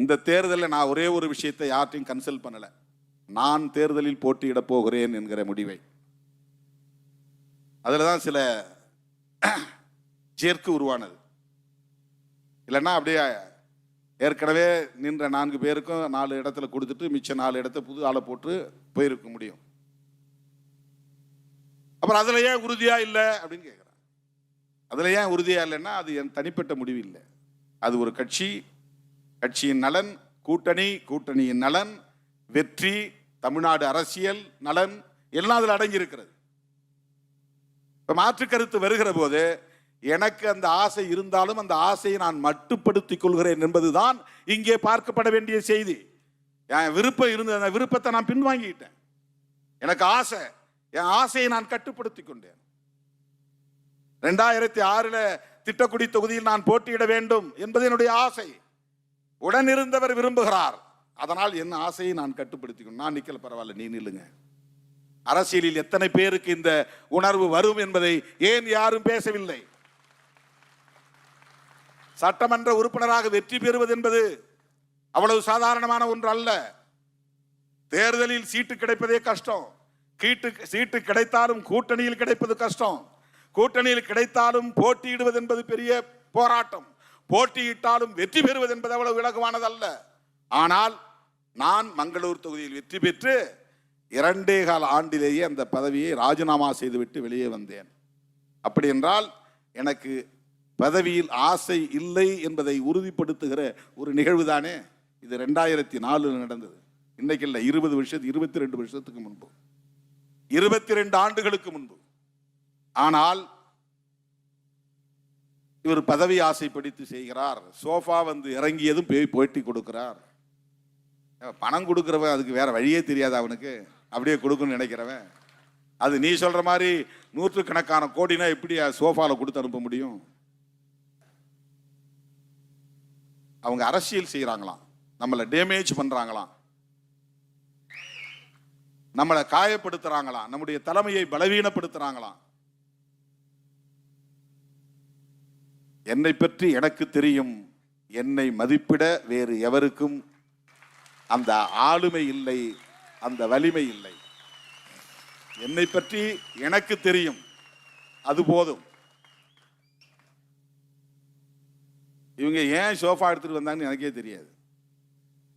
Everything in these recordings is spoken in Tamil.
இந்த தேர்தலில் நான் ஒரே ஒரு விஷயத்தை யார்ட்டையும் கன்சல்ட் பண்ணல. நான் தேர்தலில் போட்டியிட போகிறேன் என்கிற முடிவை. அதில் தான் சில ஜெர்க்கு உருவானது. இல்லைன்னா அப்படியே ஏற்கனவே நின்ற 4 பேருக்கும் 4 இடத்துல கொடுத்துட்டு மிச்ச 4 இடத்த புது ஆளை போட்டு போயிருக்க முடியும். அப்புறம் அதில் ஏன் உறுதியா இல்லை அப்படின்னு கேட்குறேன். அதில் ஏன் உறுதியா இல்லைன்னா அது என் தனிப்பட்ட முடிவு இல்லை. அது ஒரு கட்சி, கட்சியின் நலன், கூட்டணியின் நலன், வெற்றி, தமிழ்நாடு அரசியல் நலன் எல்லாம் அதில் அடங்கி இருக்கிறது. இப்போ மாற்று கருத்து வருகிற போது எனக்கு அந்த ஆசை இருந்தாலும் அந்த ஆசையை நான் மட்டுப்படுத்திக் கொள்கிறேன் என்பதுதான் இங்கே பார்க்கப்பட வேண்டிய செய்தி. என் விருப்பம் இருந்த அந்த விருப்பத்தை நான் பின்வாங்கிட்டேன். எனக்கு ஆசை, என் ஆசையை நான் கட்டுப்படுத்திக் கொண்டேன். 2006 திட்டக்குடி தொகுதியில் நான் போட்டியிட வேண்டும் என்பது என்னுடைய ஆசை. உடனிருந்தவர் விரும்புகிறார், அதனால் என் ஆசையை நான் கட்டுப்படுத்திக்கணும். நான் நிக்கல, பரவாயில்ல, நீ நில்லுங்க. அரசியலில் எத்தனை பேருக்கு இந்த உணர்வு வரும் என்பதை ஏன் யாரும் பேசவில்லை? சட்டமன்ற உறுப்பினராக வெற்றி பெறுவது என்பது அவ்வளவு சாதாரணமான ஒன்று அல்ல. தேர்தலில் சீட்டு கிடைப்பதே கஷ்டம். சீட்டு கிடைத்தாலும் கூட்டணியில் கிடைப்பது கஷ்டம். கூட்டணியில் கிடைத்தாலும் போட்டியிடுவது என்பது பெரிய போராட்டம். போட்டியிட்டாலும் வெற்றி பெறுவது என்பது அவ்வளவு இலகுவானதல்ல. ஆனால் நான் மங்களூர் தொகுதியில் வெற்றி பெற்று 2.25 ஆண்டிலேயே அந்த பதவியை ராஜினாமா செய்துவிட்டு வெளியே வந்தேன். அப்படி என்றால் எனக்கு பதவியில் ஆசை இல்லை என்பதை உறுதிப்படுத்துகிற ஒரு நிகழ்வு தானே இது. 2004 நடந்தது. இன்னைக்கு இல்லை, 22 வருஷத்துக்கு முன்பு, 22 ஆண்டுகளுக்கு முன்பு. ஆனால் இவர் பதவி ஆசை படித்து செய்கிறார். சோஃபா வந்து இறங்கியதும் போட்டி கொடுக்கிறார். பணம் கொடுக்கிறவன் அதுக்கு வேற வழியே தெரியாது அவனுக்கு, அப்படியே கொடுக்கணும்னு நினைக்கிறவன். அது நீ சொல்ற மாதிரி 100கணக்கான கோடினா எப்படி சோஃபால கொடுத்து அனுப்ப முடியும்? அவங்க அரசியல் செய்யறாங்களாம், நம்மளை டேமேஜ் பண்றாங்களாம், நம்மளை காயப்படுத்துறாங்களாம், நம்முடைய தலைமையை பலவீனப்படுத்துறாங்களாம். என்னை பற்றி எனக்கு தெரியும். என்னை மதிப்பிட வேறு எவருக்கும் அந்த ஆளுமை இல்லை, அந்த வலிமை இல்லை. என்னை பற்றி எனக்கு தெரியும், அது போதும். இவங்க ஏன் சோஃபா எடுத்துட்டு வந்தாங்கன்னு எனக்கே தெரியாது.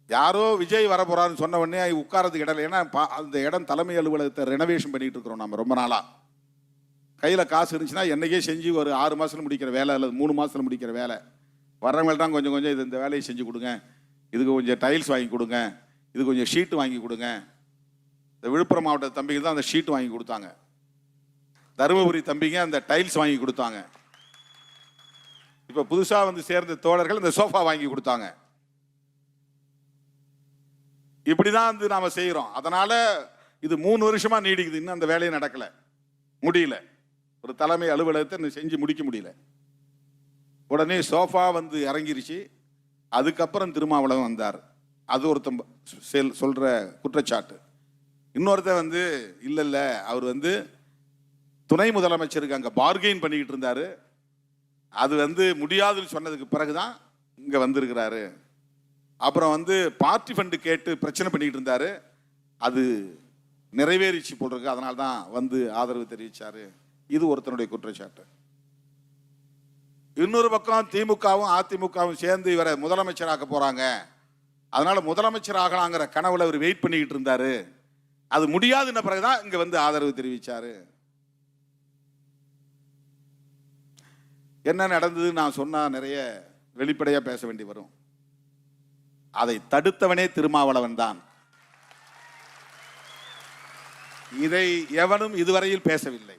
யாரோ விஜய் வர போறாருன்னு சொன்ன உடனே உட்காரத்துக்கு இடம் இல்லை. ஏன்னா அந்த இடம் தலைமை அலுவலகத்தை ரெனோவேஷன் பண்ணிட்டு இருக்கிறோம் நம்ம ரொம்ப நாளா. கையில் காசு இருந்துச்சுன்னா என்னைக்கே செஞ்சு ஒரு 6 மாதத்தில் முடிக்கிற வேலை அல்லது 3 மாதத்தில் முடிக்கிற வேலை. வர்றவங்க தான் கொஞ்சம் கொஞ்சம் இந்த வேலையை செஞ்சு கொடுங்க, இதுக்கு கொஞ்சம் டைல்ஸ் வாங்கி கொடுங்க, இது கொஞ்சம் ஷீட்டு வாங்கி கொடுங்க. இந்த விழுப்புரம் மாவட்ட தம்பிங்க தான் அந்த ஷீட்டு வாங்கி கொடுத்தாங்க. தருமபுரி தம்பிங்க அந்த டைல்ஸ் வாங்கி கொடுத்தாங்க. இப்போ புதுசாக வந்து சேர்ந்த தோழர்கள் இந்த சோஃபா வாங்கி கொடுத்தாங்க. இப்படிதான் வந்து நாம செய்கிறோம். அதனால இது 3 வருஷமா நீடிக்குது. இன்னும் அந்த வேலையை நடக்கல, முடியல. ஒரு தலைமை அலுவலகத்தை செஞ்சு முடிக்க முடியல. உடனே சோஃபா வந்து இறங்கிருச்சு. அதுக்கப்புறம் திருமாவளவன் வந்தார். அது ஒருத்தன் சொல்ற குற்றச்சாட்டு. இன்னொருத்த வந்து இல்ல அவர் வந்து துணை முதலமைச்சருக்கு அங்க பார்கெயின் பண்ணிக்கிட்டு இருந்தாரு. அது வந்து முடியாதுன்னு சொன்னதுக்கு பிறகுதான் இங்க வந்திருக்கிறாரு. அப்புறம் வந்து பார்ட்டி ஃபண்டு கேட்டு பிரச்சனை பண்ணிக்கிட்டு இருந்தாரு. அது நிறைவேறிச்சு போல் இருக்கு, அதனால தான் வந்து ஆதரவு தெரிவிச்சாரு. இது ஒருத்தனுடைய குற்றச்சாட்டு. இன்னொரு பக்கம் திமுகவும் அதிமுகவும் சேர்ந்து இவரை முதலமைச்சராக்க போறாங்க, அதனால முதலமைச்சர் ஆகலாங்கிற கனவுல அவர் வெயிட் பண்ணிக்கிட்டு இருந்தாரு. அது முடியாதுன்ன பிறகுதான் இங்க வந்து ஆதரவு தெரிவிச்சாரு. என்ன நடந்தது நான் சொன்னா நிறைய வெளிப்படையா பேச வேண்டி வரும். அதை தடுத்தவனே திருமாவளவன் தான். இதை எவனும் இதுவரையில் பேசவில்லை,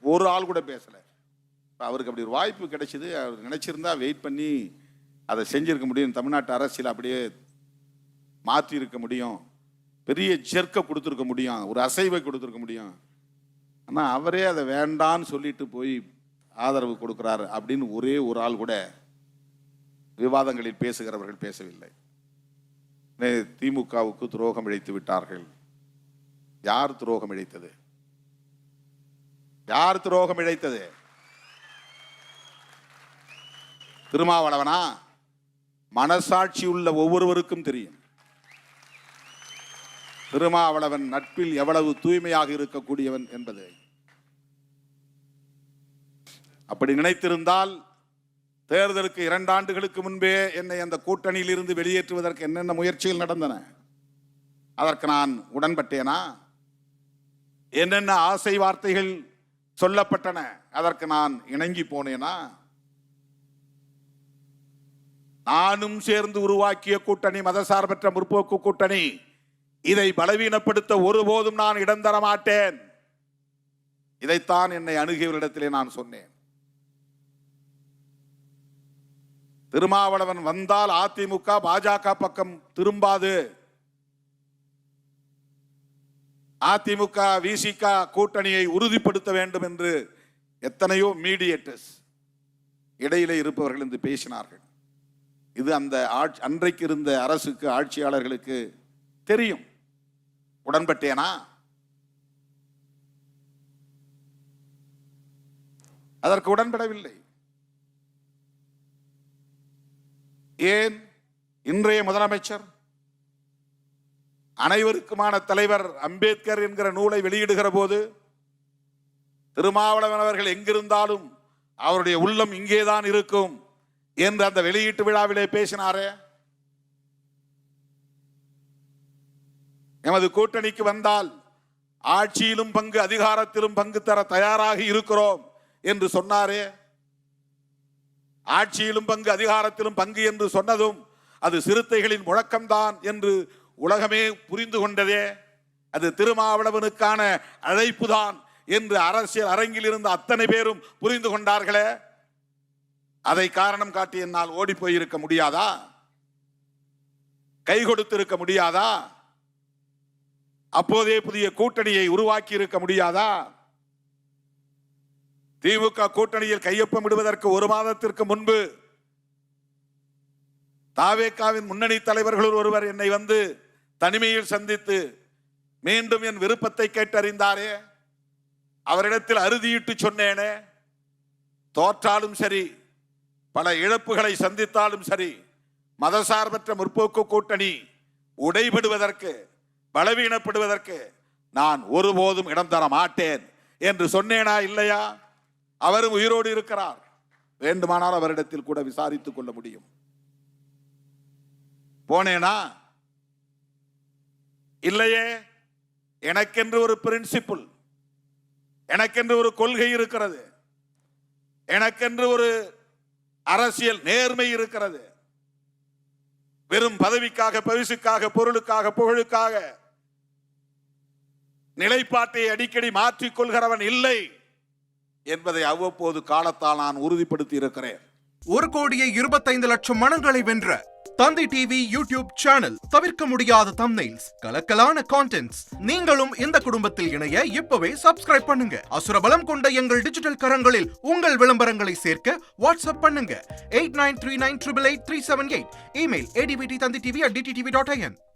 ஒரு ஆள் கூட பேசல. அவருக்கு அப்படி ஒரு வாய்ப்பு கிடைச்சது. அவர் நினைச்சிருந்தா வெயிட் பண்ணி அதை செஞ்சிருக்க முடியும். தமிழ்நாட்டு அரசியல் அப்படியே மாற்றி இருக்க முடியும், பெரிய ஜெர்க்க கொடுத்துருக்க முடியும், ஒரு அசைவை கொடுத்துருக்க முடியும். ஆனால் அவரே அதை வேண்டான்னு சொல்லிட்டு போய் ஆதரவு கொடுக்கிறார் அப்படின்னு ஒரே ஒரு ஆள் கூட விவாதங்களில் பேசுகிறவர்கள் பேசவில்லை. திமுகவுக்கு துரோகம் இழைத்து விட்டார்கள். யார் துரோகம் இழைத்தது? யார் துரோகம் இழைத்தது? திருமாவளவனா? மனசாட்சி உள்ள ஒவ்வொருவருக்கும் தெரியும் திருமாவளவன் நட்பில் எவ்வளவு தூய்மையாக இருக்கக்கூடியவன் என்பது. அப்படி நினைத்திருந்தால் தேர்தலுக்கு 2 ஆண்டுகளுக்கு முன்பே என்னை அந்த கூட்டணியில் இருந்து வெளியேற்றுவதற்கு என்னென்ன முயற்சிகள் நடந்தன, அதற்கு நான் உடன்பட்டேனா? என்னென்ன ஆசை வார்த்தைகள் சொல்லப்பட்டன, அதற்கு நான் இணங்கி போனேனா? நானும் சேர்ந்து உருவாக்கிய கூட்டணி மதசார்பற்ற முற்போக்கு கூட்டணி, இதை பலவீனப்படுத்த ஒருபோதும் நான் இடம் தர மாட்டேன். இதைத்தான் என்னை அணுகியவரிடத்திலே நான் சொன்னேன். திருமாவளவன் வந்தால் அதிமுக பாஜக பக்கம் திரும்பாது. அதிமுக விசிக கூட்டணியை உறுதிப்படுத்த வேண்டும் என்று எத்தனையோ மீடியேட்டர்ஸ் இடையிலே இருப்பவர்கள் என்று பேசினார்கள். இது அந்த அன்றைக்கு இருந்த அரசுக்கு, ஆட்சியாளர்களுக்கு தெரியும். உடன்பட்டேனா? அதற்கு உடன்படவில்லை. ஏன்? இன்றைய முதலமைச்சர் அனைவருக்குமான தலைவர் அம்பேத்கர் என்கிற நூலை வெளியிடுகிற போது திருமாவளவன் அவர்கள் எங்கிருந்தாலும் அவருடைய உள்ளம் இங்கேதான் இருக்கும் என்று அந்த வெளியீட்டு விழாவிலே பேசினாரே. எமது கூட்டணிக்கு வந்தால் ஆட்சியிலும் பங்கு, அதிகாரத்திலும் பங்கு தர தயாராக இருக்கிறோம் என்று சொன்னாரே. ஆட்சியிலும் பங்கு, அதிகாரத்திலும் பங்கு என்று சொன்னதும் அது சிறுத்தைகளின் முழக்கம்தான் என்று உலகமே புரிந்து கொண்டதே. அது திருமாவளவனுக்கான அழைப்புதான் என்று அரசியல் அரங்கில் இருந்த அத்தனை பேரும் புரிந்து கொண்டார்களே. அதை காரணம் காட்டி என்னால் ஓடி போயிருக்க முடியாதா? கை கொடுத்திருக்க முடியாதா? அப்போதே புதிய கூட்டணியை உருவாக்கி இருக்க முடியாதா? திமுக கூட்டணியில் கையொப்பமிடுவதற்கு 1 மாதத்திற்கு முன்பு தாவேகாவின் முன்னணி தலைவர்களுள் ஒருவர் என்னை வந்து தனிமையில் சந்தித்து மீண்டும் என் விருப்பத்தை கேட்டறிந்தாரே. அவரிடத்தில் அறுதியிட்டு சொன்னேனே, தோற்றாலும் சரி, பல இழப்புகளை சந்தித்தாலும் சரி, மதசார்பற்ற முற்போக்கு கூட்டணி உடைபடுவதற்கு, பலவீனப்படுவதற்கு நான் ஒருபோதும் இடம் தர மாட்டேன் என்று சொன்னேனா இல்லையா? அவரும் உயிரோடு இருக்கிறார். வேண்டுமானால் அவரிடத்தில் கூட விசாரித்துக் கொள்ள முடியும். போனேனா? இல்லையே. எனக்கென்று ஒரு பிரின்சிபிள், எனக்கென்று ஒரு கொள்கை இருக்கிறது, எனக்கென்று ஒரு அரசியல் நேர்மை இருக்கிறது. வெறும் பதவிக்காக, பரிசுக்காக, பொருளுக்காக, புகழுக்காக நிலைப்பாட்டை அடிக்கடி மாற்றிக் கொள்கிறவன் இல்லை என்பதை அவ்வப்போது காலத்தால் நான் உறுதிப்படுத்தி இருக்கிறேன். 1,25,00,000 மனங்களை வென்ற தந்தி டிவி யூடியூப் சேனல். தவிர்க்க முடியாத தம்ப்நெயில்ஸ், கலக்கலான கான்டென்ட்ஸ். நீங்களும் இந்த குடும்பத்தில் இணைய இப்பவே சப்ஸ்கிரைப் பண்ணுங்க. அசுரபலம் கொண்ட எங்கள் டிஜிட்டல் கரங்களில் உங்கள் விளம்பரங்களை சேர்க்க வாட்ஸ்அப் பண்ணுங்க. 8939888378. Email advttanditv@dttv.in.